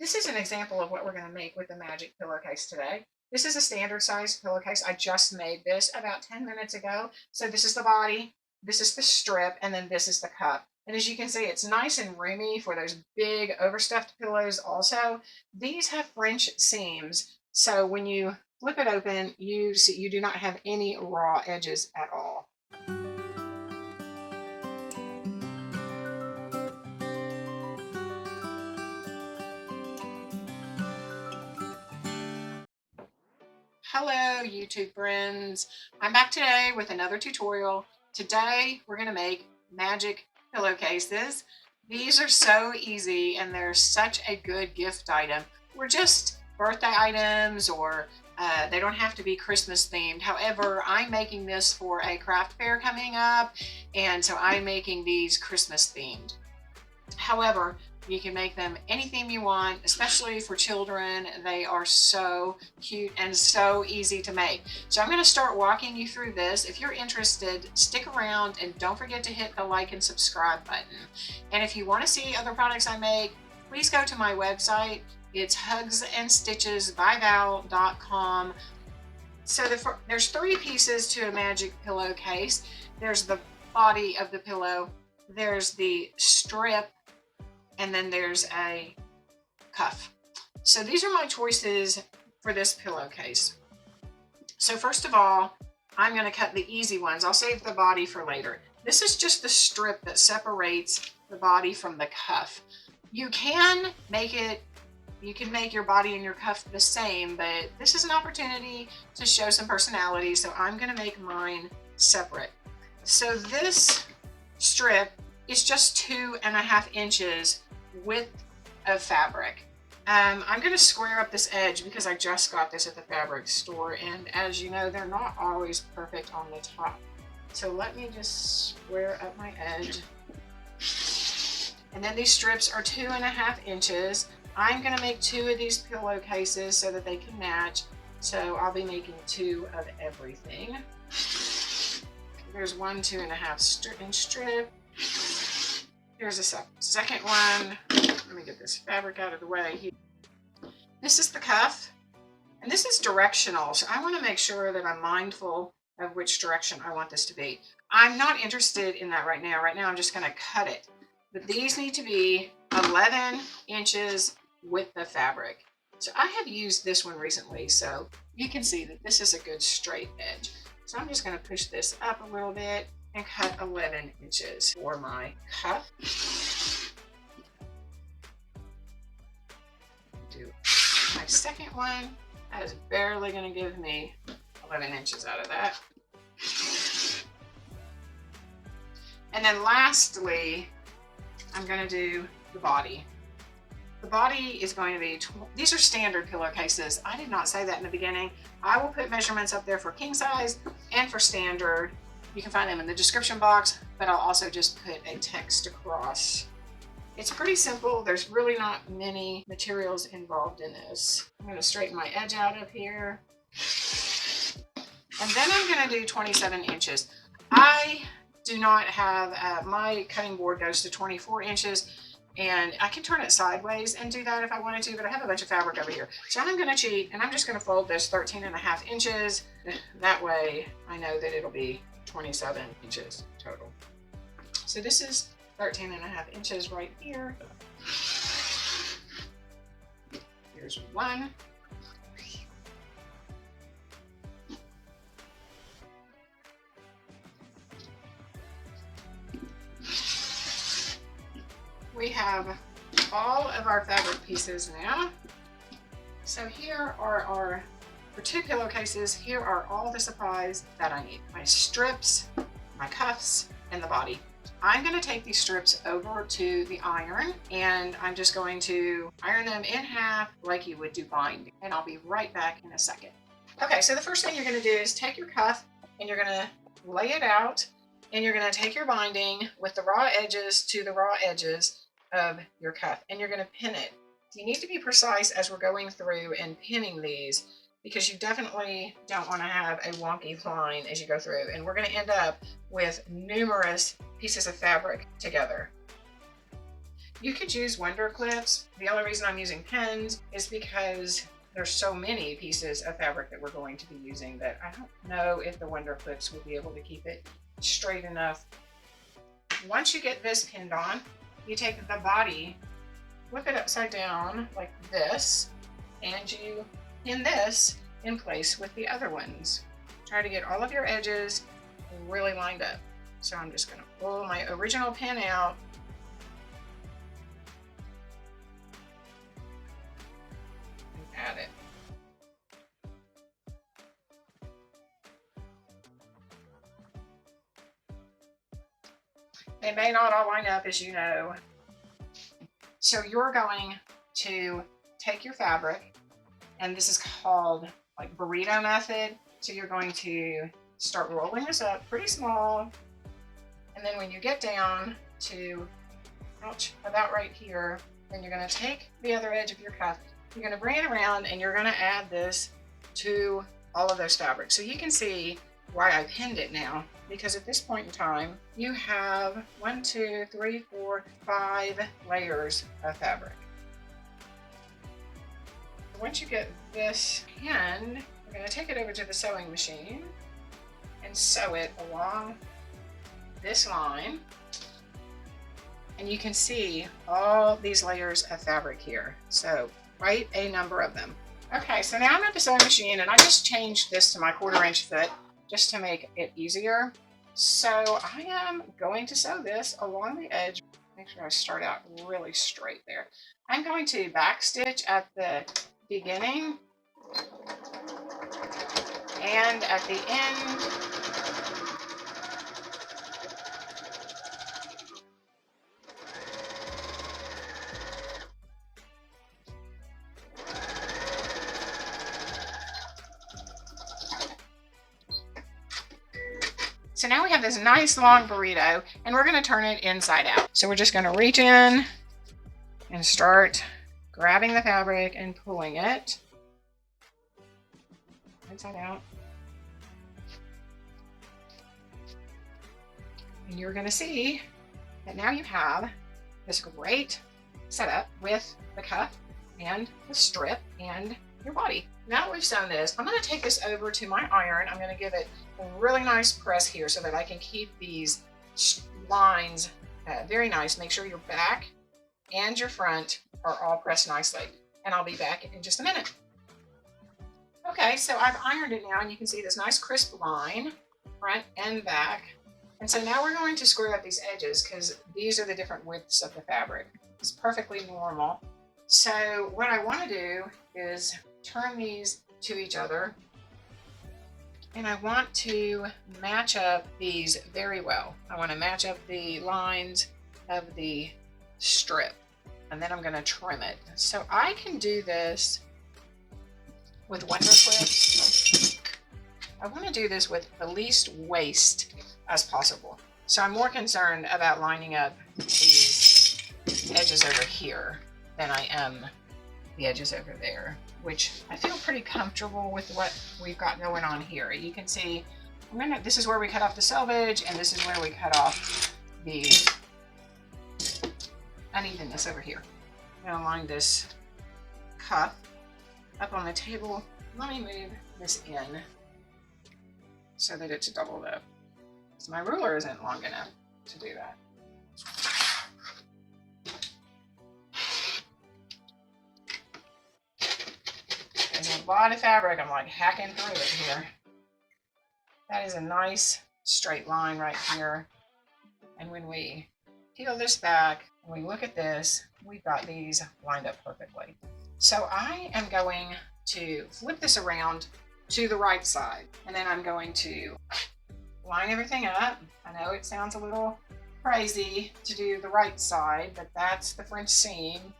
This is an example of what we're going to make with the magic pillowcase today. This is a standard size pillowcase. I just made this about 10 minutes ago. So this is the body, this is the strip, and then this is the cup. And as you can see, it's nice and roomy for those big overstuffed pillows also. These have French seams. So when you flip it open, you see you do not have any raw edges at all. Hello YouTube friends, I'm back today with another tutorial. Today we're going to make magic pillowcases. These are so easy and they're such a good gift item. We're just birthday items or they don't have to be Christmas themed. However, I'm making this for a craft fair coming up, and so I'm making these Christmas themed. However, you can make them any theme you want, especially for children. They are so cute and so easy to make. So I'm going to start walking you through this. If you're interested, stick around and don't forget to hit the like and subscribe button. And if you want to see other products I make, please go to my website. It's hugsandstitchesbyval.com. So there's 3 pieces to a magic pillowcase. There's the body of the pillow, there's the strip, and then there's a cuff. So these are my choices for this pillowcase. So first of all, I'm going to cut the easy ones. I'll save the body for later. This is just the strip that separates the body from the cuff. You can make your body and your cuff the same, but this is an opportunity to show some personality, so I'm going to make mine separate. So this strip is just 2.5 inches width of fabric. I'm going to square up this edge because I just got this at the fabric store, and as you know, they're not always perfect on the top. So let me just square up my edge. And then these strips are 2.5 inches. I'm going to make 2 of these pillowcases so that they can match. So I'll be making 2 of everything. There's one 2.5 inch strip. Here's a second one. Let me get this fabric out of the way here. This is the cuff, and this is directional, so I want to make sure that I'm mindful of which direction I want this to be. I'm not interested in that right now. Right now I'm just going to cut it. But these need to be 11 inches width of fabric. So I have used this one recently, so you can see that this is a good straight edge. So I'm just going to push this up a little bit and cut 11 inches for my cuff. Do my second one. That is barely going to give me 11 inches out of that. And then lastly, I'm going to do the body. The body is going to be, these are standard pillowcases. I did not say that in the beginning. I will put measurements up there for king size and for standard. You can find them in the description box, but I'll also just put a text across. It's pretty simple. There's really not many materials involved in this. I'm going to straighten my edge out of here. And then I'm going to do 27 inches. I do not have, my cutting board goes to 24 inches. And I can turn it sideways and do that if I wanted to, but I have a bunch of fabric over here. So I'm going to cheat, and I'm just going to fold this 13.5 inches. That way I know that it'll be 27 inches total. So this is 13.5 inches right here. Here's one. We have all of our fabric pieces now. So here are our, for 2 pillowcases, here are all the supplies that I need. My strips, my cuffs, and the body. I'm going to take these strips over to the iron, and I'm just going to iron them in half like you would do binding. And I'll be right back in a second. Okay, so the first thing you're going to do is take your cuff and you're going to lay it out, and you're going to take your binding with the raw edges to the raw edges of your cuff, and you're going to pin it. You need to be precise as we're going through and pinning these, because you definitely don't want to have a wonky line as you go through, and we're going to end up with numerous pieces of fabric together. You could use Wonder clips. The only reason I'm using pins is because there's so many pieces of fabric that we're going to be using that I don't know if the Wonder clips will be able to keep it straight enough. Once you get this pinned on, you take the body, flip it upside down like this, and you pin this in place with the other ones. Try to get all of your edges really lined up. So I'm just going to pull my original pin out. And add it. They may not all line up, as you know. So you're going to take your fabric, and this is called like burrito method. So you're going to start rolling this up pretty small. And then when you get down to about right here, then you're going to take the other edge of your cuff. You're going to bring it around, and you're going to add this to all of those fabrics. So you can see why I pinned it now, because at this point in time, you have 1, 2, 3, 4, 5 layers of fabric. Once you get this pinned, we're going to take it over to the sewing machine and sew it along this line. And you can see all these layers of fabric here. So quite a number of them. Okay, so now I'm at the sewing machine, and I just changed this to my 1/4 inch foot just to make it easier. So I am going to sew this along the edge. Make sure I start out really straight there. I'm going to back stitch at the beginning and at the end. So now we have this nice long burrito, and we're going to turn it inside out. So we're just going to reach in and start grabbing the fabric and pulling it inside out. And you're going to see that now you have this great setup with the cuff and the strip and your body. Now that we've sewn this, I'm going to take this over to my iron. I'm going to give it a really nice press here so that I can keep these lines very nice. Make sure your back and your front are all pressed nicely. And I'll be back in just a minute. Okay, so I've ironed it now, and you can see this nice crisp line, front and back. And so now we're going to square up these edges because these are the different widths of the fabric. It's perfectly normal. So what I want to do is turn these to each other, and I want to match up these very well. I want to match up the lines of the strip, and then I'm going to trim it. So I can do this with Wonder clips. I want to do this with the least waste as possible. So I'm more concerned about lining up these edges over here than I am the edges over there, which I feel pretty comfortable with what we've got going on here. You can see this is where we cut off the selvage, and this is where we cut off the unevenness over here. I'm gonna line this cuff up on the table. Let me move this in so that it's doubled up. So my ruler isn't long enough to do that. There's a lot of fabric. I'm like hacking through it here. That is a nice straight line right here. And when we peel this back and we look at this, we've got these lined up perfectly. So I am going to flip this around to the right side, and then I'm going to line everything up. I know it sounds a little crazy to do the right side, but that's the French seam.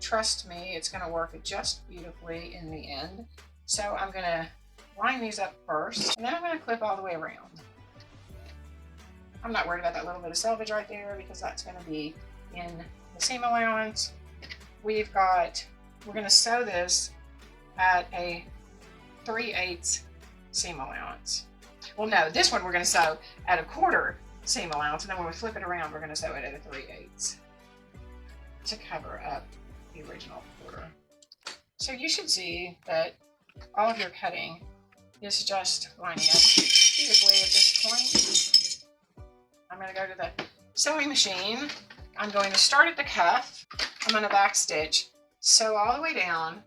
Trust me, it's going to work just beautifully in the end. So I'm going to line these up first, and then I'm going to clip all the way around. I'm not worried about that little bit of selvage right there because that's going to be in the seam allowance. We're going to sew this at a 3/8 seam allowance. Well, no, this one we're going to sew at a 1/4 seam allowance, and then when we flip it around, we're going to sew it at a 3/8. to cover up the original quarter. So you should see that all of your cutting is just lining up beautifully at this point. I'm going to go to the sewing machine. I'm going to start at the cuff. I'm going to back stitch, sew all the way down,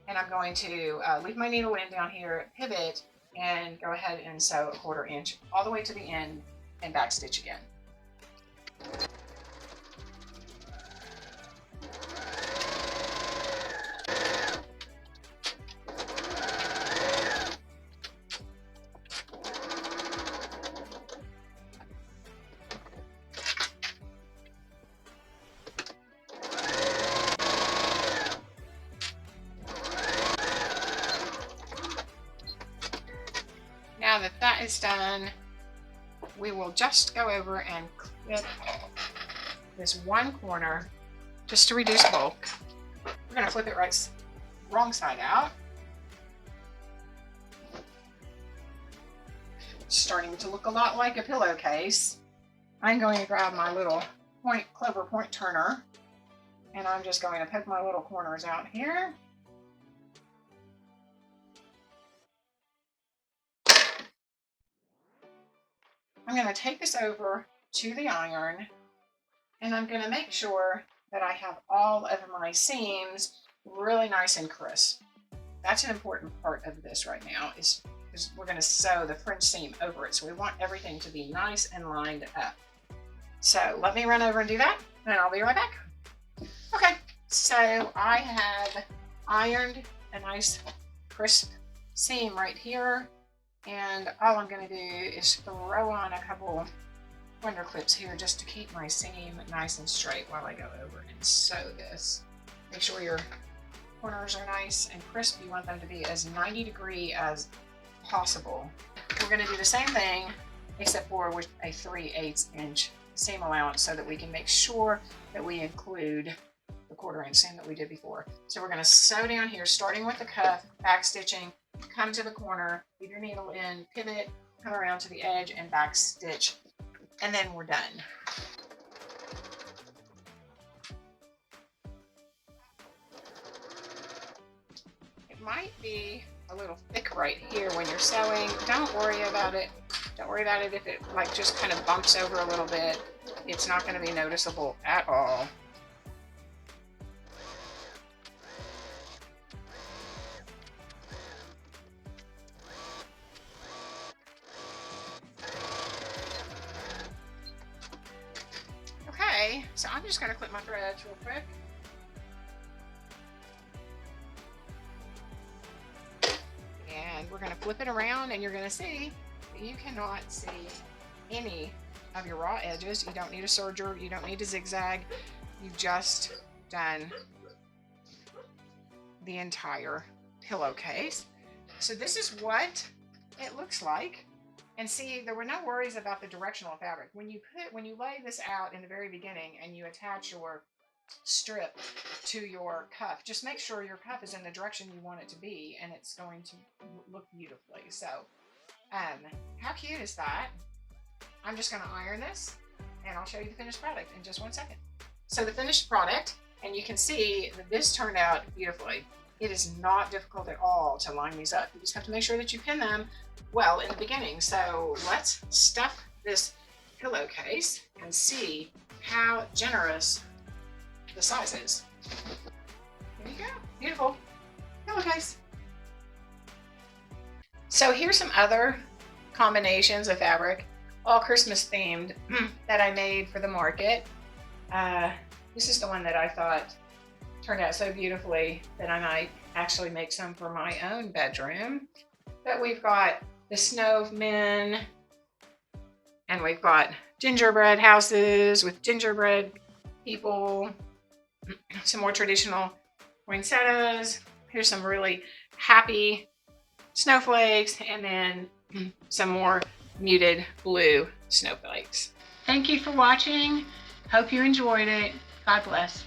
and I'm going to leave my needle in down here, pivot, and go ahead and sew a 1/4 inch all the way to the end and back stitch again. Now that that is done, we will just go over and clip this one corner just to reduce bulk. We're going to flip it wrong side out. Starting to look a lot like a pillowcase. I'm going to grab my little clover point turner, and I'm just going to poke my little corners out here. I'm going to take this over to the iron, and I'm going to make sure that I have all of my seams really nice and crisp. That's an important part of this right now, is we're going to sew the French seam over it. So we want everything to be nice and lined up. So let me run over and do that, and I'll be right back. Okay, so I have ironed a nice crisp seam right here. And all I'm going to do is throw on a couple wonder clips here just to keep my seam nice and straight while I go over and sew this. Make sure your corners are nice and crisp. You want them to be as 90-degree as possible. We're going to do the same thing, except for with a 3/8 inch seam allowance, so that we can make sure that we include the 1/4 inch seam that we did before. So we're going to sew down here, starting with the cuff, back stitching, come to the corner, leave your needle in, pivot, come around to the edge, and back stitch, and then we're done. It might be a little thick right here when you're sewing. Don't worry about it. Don't worry about it if it like just kind of bumps over a little bit. It's not going to be noticeable at all. Okay, so I'm just going to clip my threads real quick. And we're going to flip it around, and you're going to see that you cannot see any of your raw edges. You don't need a serger. You don't need to zigzag. You've just done the entire pillowcase. So this is what it looks like. And see, there were no worries about the directional fabric. When you lay this out in the very beginning and you attach your strip to your cuff, just make sure your cuff is in the direction you want it to be, and it's going to look beautifully. So, how cute is that? I'm just going to iron this, and I'll show you the finished product in just 1 second. So the finished product, and you can see that this turned out beautifully. It is not difficult at all to line these up. You just have to make sure that you pin them well in the beginning. So let's stuff this pillowcase and see how generous the size is. There you go. Beautiful pillowcase. So here's some other combinations of fabric, all Christmas themed, that I made for the market. This is the one that I thought turned out so beautifully that I might actually make some for my own bedroom. But we've got the snowmen, and we've got gingerbread houses with gingerbread people, some more traditional poinsettias. Here's some really happy snowflakes, and then some more muted blue snowflakes. Thank you for watching. Hope you enjoyed it. God bless.